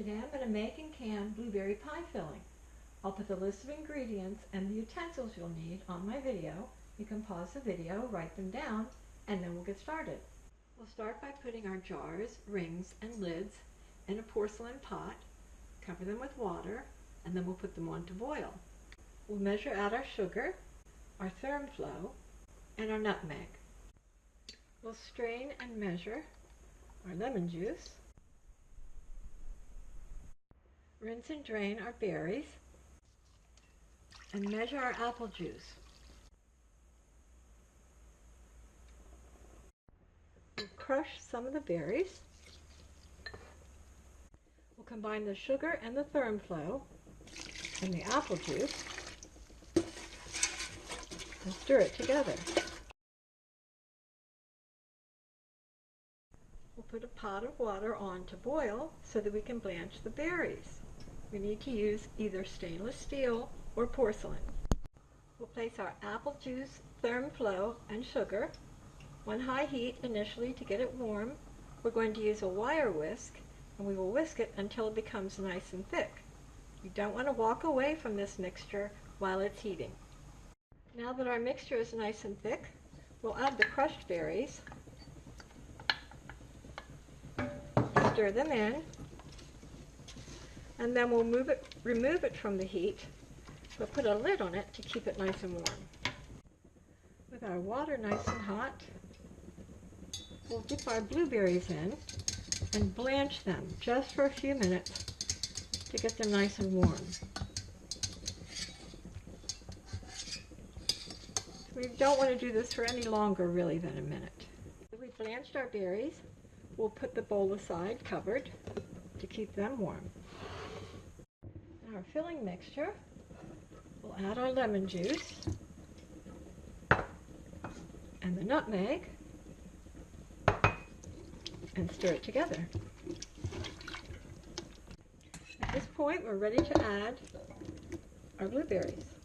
Today I'm going to make and can blueberry pie filling. I'll put the list of ingredients and the utensils you'll need on my video. You can pause the video, write them down, and then we'll get started. We'll start by putting our jars, rings, and lids in a porcelain pot, cover them with water, and then we'll put them on to boil. We'll measure out our sugar, our ThermFlow, and our nutmeg. We'll strain and measure our lemon juice. Rinse and drain our berries and measure our apple juice. We'll crush some of the berries. We'll combine the sugar and the ThermFlow and the apple juice and stir it together. We'll put a pot of water on to boil so that we can blanch the berries. We need to use either stainless steel or porcelain. We'll place our apple juice, ThermFlow, and sugar on high heat initially to get it warm. We're going to use a wire whisk, and we will whisk it until it becomes nice and thick. You don't want to walk away from this mixture while it's heating. Now that our mixture is nice and thick, we'll add the crushed berries, stir them in, and then we'll remove it from the heat. We'll put a lid on it to keep it nice and warm. With our water nice and hot, we'll dip our blueberries in and blanch them just for a few minutes to get them nice and warm. We don't want to do this for any longer really than a minute. We've blanched our berries. We'll put the bowl aside covered to keep them warm. In our filling mixture, we'll add our lemon juice and the nutmeg and stir it together. At this point, we're ready to add our blueberries.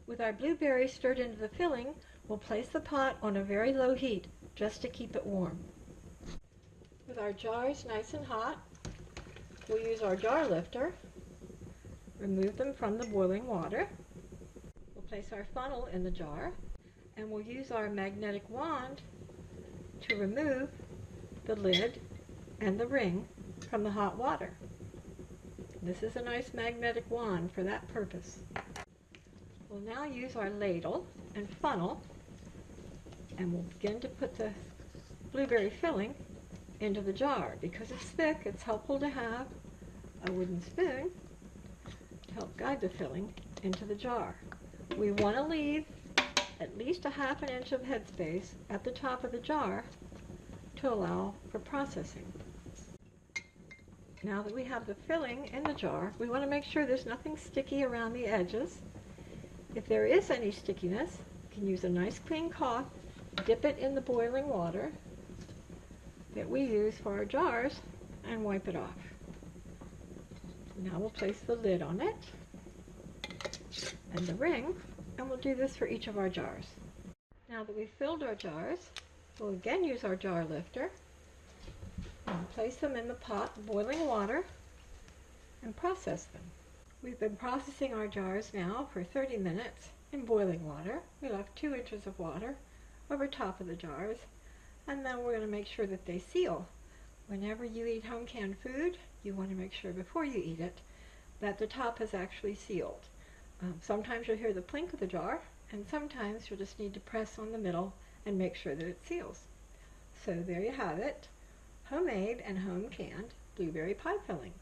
With our blueberries stirred into the filling, we'll place the pot on a very low heat just to keep it warm. With our jars nice and hot, we'll use our jar lifter, remove them from the boiling water. We'll place our funnel in the jar, and we'll use our magnetic wand to remove the lid and the ring from the hot water. This is a nice magnetic wand for that purpose. We'll now use our ladle and funnel, and we'll begin to put the blueberry filling into the jar. Because it's thick, it's helpful to have a wooden spoon to help guide the filling into the jar. We want to leave at least a ½ inch of headspace at the top of the jar to allow for processing. Now that we have the filling in the jar, we want to make sure there's nothing sticky around the edges. If there is any stickiness, you can use a nice clean cloth, dip it in the boiling water that we use for our jars, and wipe it off. Now we'll place the lid on it and the ring, and we'll do this for each of our jars. Now that we've filled our jars, we'll again use our jar lifter and place them in the pot of boiling water and process them. We've been processing our jars now for 30 minutes in boiling water. We left 2 inches of water over top of the jars, and then we're going to make sure that they seal. Whenever you eat home canned food, you want to make sure before you eat it that the top is actually sealed. Sometimes you'll hear the plink of the jar, and sometimes you'll just need to press on the middle and make sure that it seals. So there you have it, homemade and home canned blueberry pie filling.